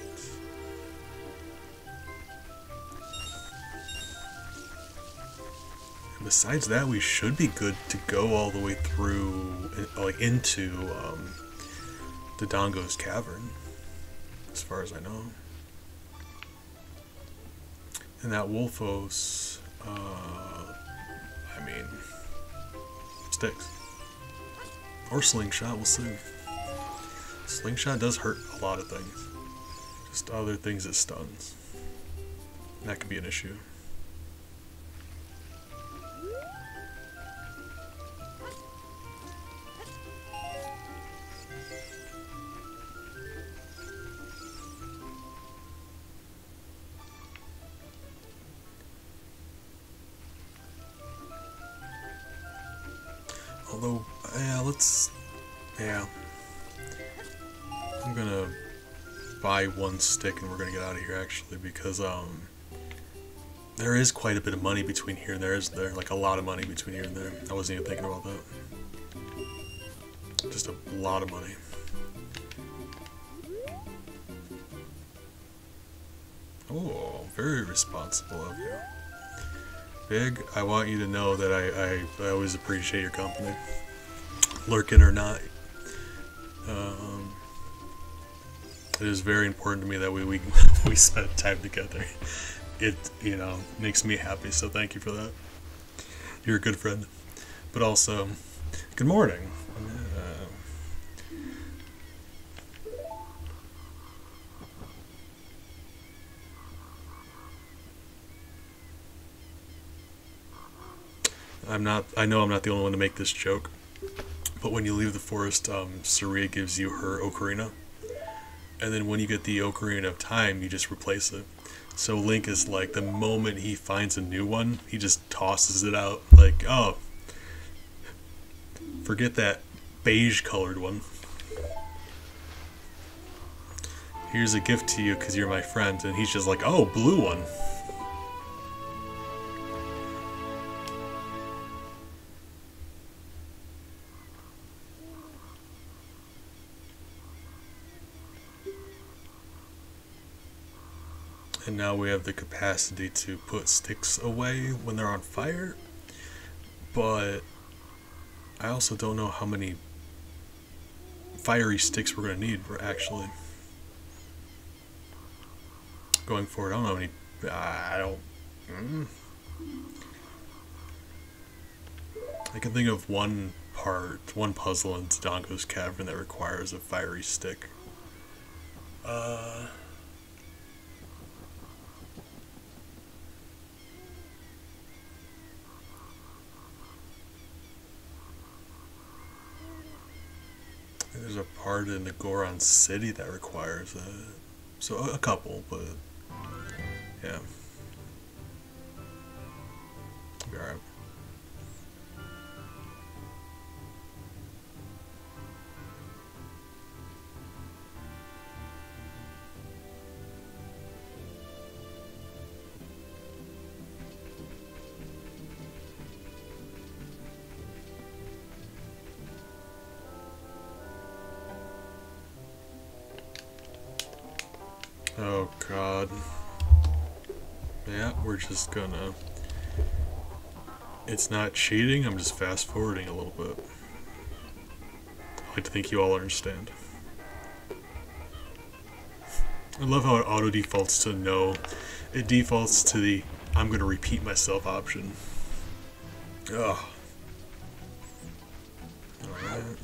And besides that, we should be good to go all the way through, like, into the Dongo's Cavern, as far as I know. And that Wolfos, I mean, sticks. Or Slingshot, we'll see. Slingshot does hurt a lot of things. Just other things it stuns. That could be an issue. Although, yeah, yeah. I'm gonna buy one stick and we're gonna get out of here actually because, there is quite a bit of money between here and there, isn't there? Like a lot of money between here and there. I wasn't even thinking about that. Just a lot of money. Oh, very responsible of you. Big, I want you to know that I always appreciate your company. Lurking or not. It is very important to me that we spend time together. It, you know, makes me happy, so thank you for that. You're a good friend. But also, good morning. I know I'm not the only one to make this joke, but when you leave the forest, Saria gives you her Ocarina, and then when you get the Ocarina of Time, you just replace it. So Link is like, the moment he finds a new one, he just tosses it out, like, oh, forget that beige colored one. Here's a gift to you because you're my friend, and he's just like, oh, blue one. And now we have the capacity to put sticks away when they're on fire, but I also don't know how many fiery sticks we're going to need for actually going forward. I don't know how many. I don't. I can think of one puzzle in Donko's Cavern that requires a fiery stick. There's a part in the Goron City that requires it. So a couple, but yeah. Alright. Oh god. Yeah, we're just gonna... It's not cheating, I'm just fast forwarding a little bit. I like to think you all understand. I love how it auto defaults to no. It defaults to the I'm gonna repeat myself option. Ugh. Alright.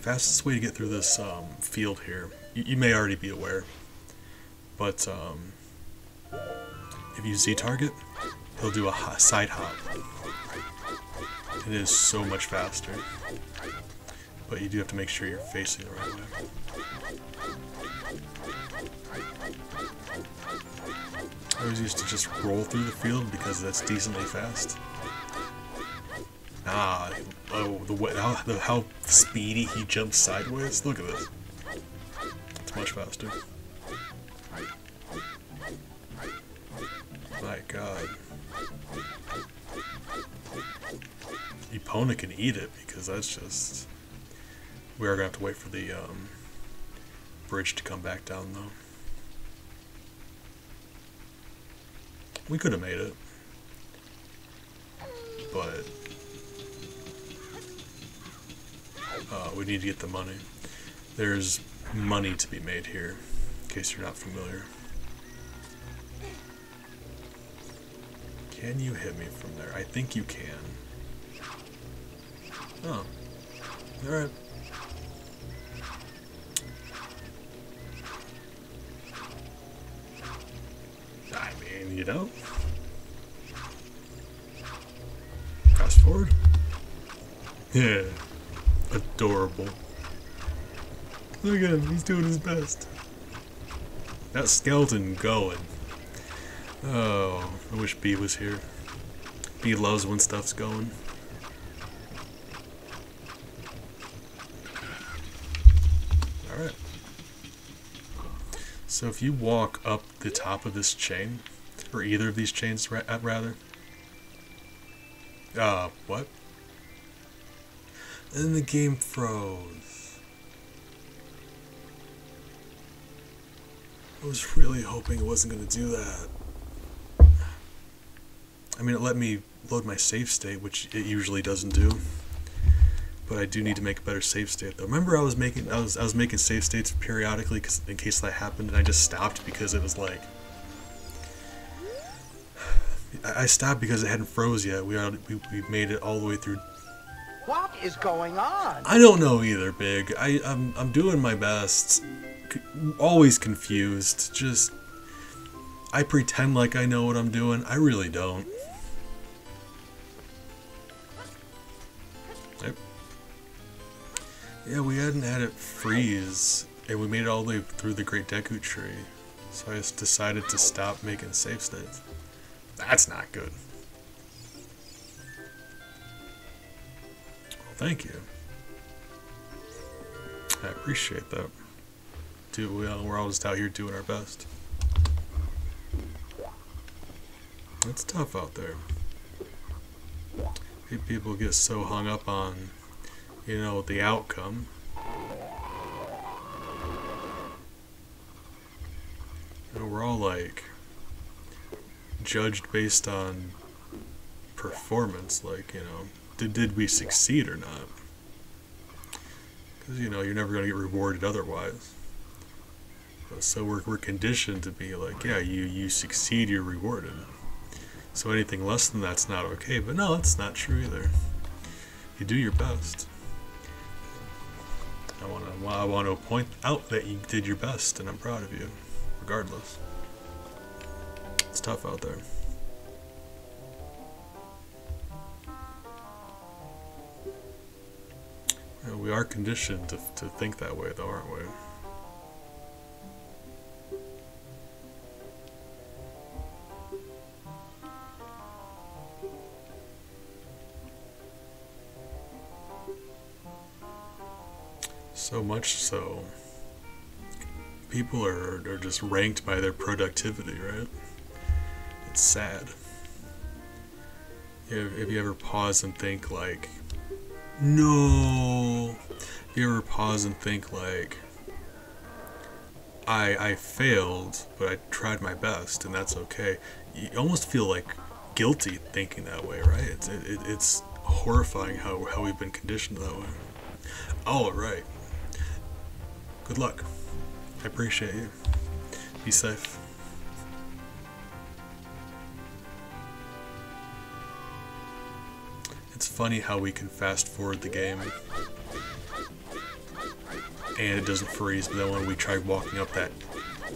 Fastest way to get through this field here. You may already be aware, but if you Z-target, he'll do a side hop. It is so much faster, but you do have to make sure you're facing the right way. I always used to just roll through the field because that's decently fast. Ah, oh, how speedy he jumps sideways. Look at this. It's much faster. My god. Epona can eat it because that's just... We are going to have to wait for the bridge to come back down though. We could have made it. But... we need to get the money. There's money to be made here, in case you're not familiar. Can you hit me from there? I think you can. Oh. Alright. I mean, you know. Fast forward. Yeah. Adorable. Look at him, he's doing his best. That skeleton going. Oh, I wish B was here. B loves when stuff's going. So if you walk up the top of this chain, or either of these chains rather, what? And the game froze. I was really hoping it wasn't going to do that. I mean, it let me load my save state, which it usually doesn't do. But I do need to make a better save state, though. Remember, I was making save states periodically in case that happened, and I just stopped because it was like I stopped because it hadn't froze yet. We made it all the way through. What is going on? I don't know either, Big. I'm doing my best. Always confused. Just I pretend like I know what I'm doing. I really don't. Yep. Yeah, we hadn't had it freeze, and we made it all the way through the Great Deku Tree. So I just decided to stop making save states. That's not good. Well, thank you. I appreciate that. Dude, we're all just out here doing our best. It's tough out there. People get so hung up on, you know, the outcome. You know, we're all like judged based on performance, like, you know, did we succeed or not? Because, you know, you're never going to get rewarded otherwise. So we're conditioned to be like, yeah, you succeed, you're rewarded. So anything less than that's not okay. But no, that's not true either. You do your best. I want to point out that you did your best, and I'm proud of you, regardless. It's tough out there. You know, we are conditioned to think that way, though, aren't we? So much so, people are just ranked by their productivity, right? It's sad. If you ever pause and think like, no. If you ever pause and think like, I failed, but I tried my best, and that's okay. You almost feel like guilty thinking that way, right? It's horrifying how we've been conditioned that way. All right. Good luck. I appreciate you. Be safe. It's funny how we can fast forward the game and it doesn't freeze, but then when we try walking up that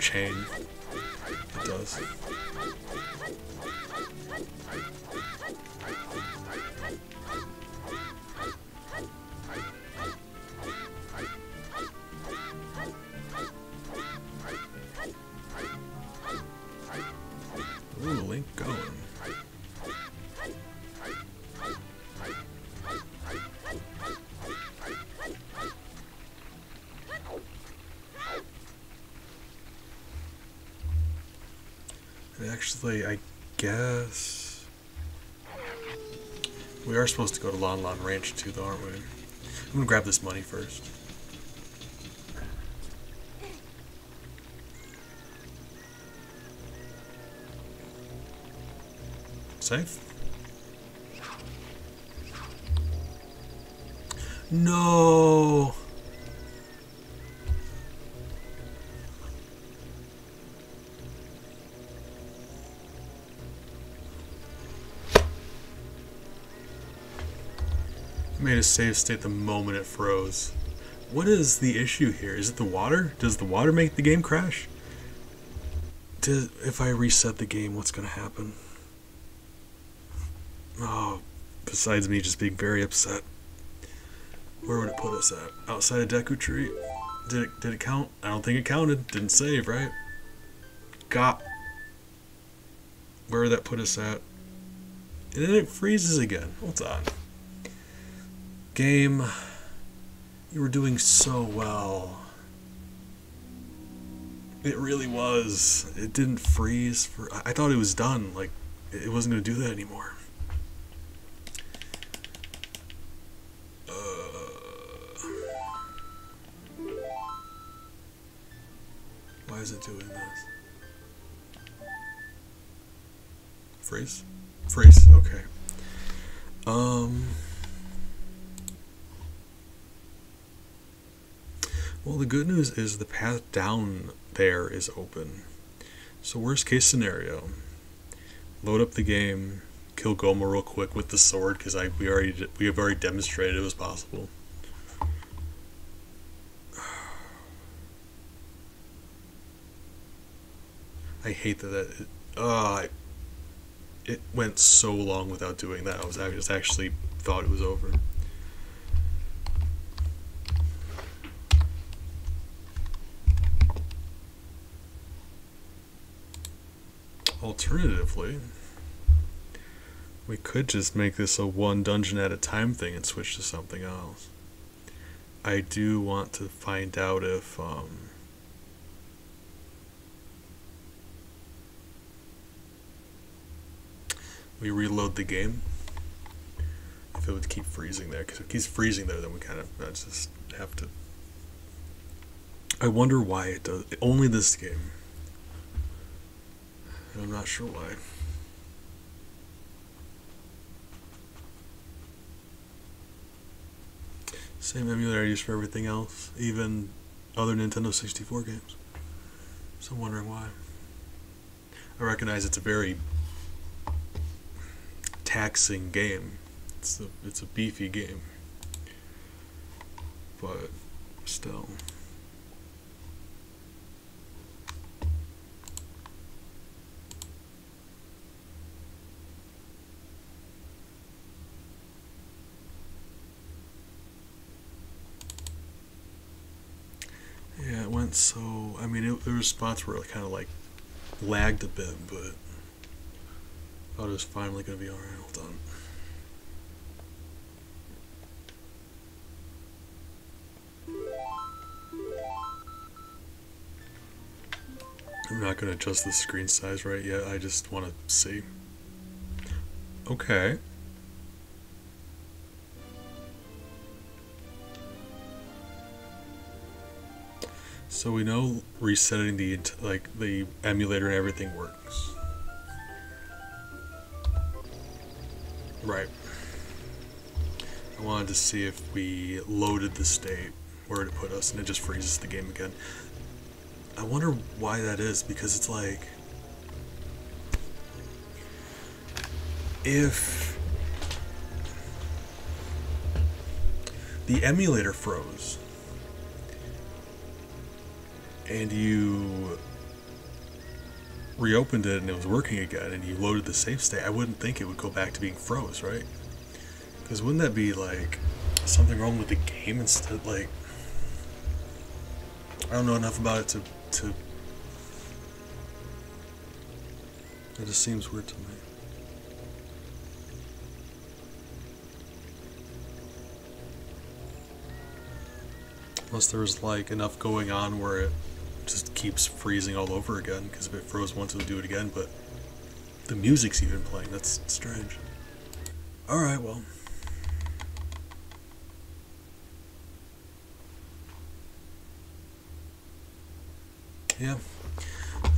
chain, it does. Ooh, Link going. And actually, I guess we are supposed to go to Lon Lon Ranch too, though, aren't we? I'm gonna grab this money first. Safe? No! I made a save state the moment it froze. What is the issue here? Is it the water? Does the water make the game crash? If I reset the game, what's gonna happen? Oh, besides me just being very upset. Where would it put us at? Outside of Deku Tree? Did it count? I don't think it counted. Didn't save, right? Where would that put us at? And then it freezes again. Hold on. Game, you were doing so well. It really was. It didn't freeze for... I thought it was done. Like, it wasn't going to do that anymore. Why is it doing this? Freeze? Freeze, okay. Well, the good news is the path down there is open. So worst case scenario, load up the game, kill Goma real quick with the sword, because we have already demonstrated it was possible. I hate that it went so long without doing that. I just actually thought it was over. Alternatively, we could just make this a one dungeon at a time thing and switch to something else. I do want to find out if we reload the game, if it would keep freezing there, because if it keeps freezing there, then we kind of just have to. I wonder why it does. Only this game. And I'm not sure why. Same emulator I use for everything else, even other Nintendo 64 games. So I'm wondering why. I recognize it's a very taxing game. It's a beefy game, but still. Yeah, it went so. I mean, there were spots where it kind of like lagged a bit, but I thought it was finally going to be alright. Hold on. I'm not going to adjust the screen size right yet. I just want to see. Okay. So we know resetting the emulator and everything works. Right. I wanted to see if we loaded the state where it put us and it just freezes the game again. I wonder why that is, because it's like, if the emulator froze and you reopened it and it was working again and you loaded the save state, I wouldn't think it would go back to being froze, right? Because wouldn't that be like something wrong with the game instead? Like, I don't know enough about it to it just seems weird to me. Unless there's like enough going on where it just keeps freezing all over again, because if it froze once it'll do it again, but the music's even playing. That's strange. Alright, well. Yeah.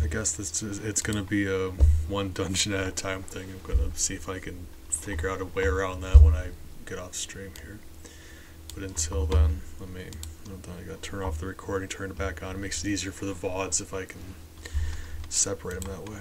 I guess it's gonna be a one dungeon at a time thing. I'm gonna see if I can figure out a way around that when I get off stream here. But until then, I gotta turn off the recording, turn it back on. It makes it easier for the VODs if I can separate them that way.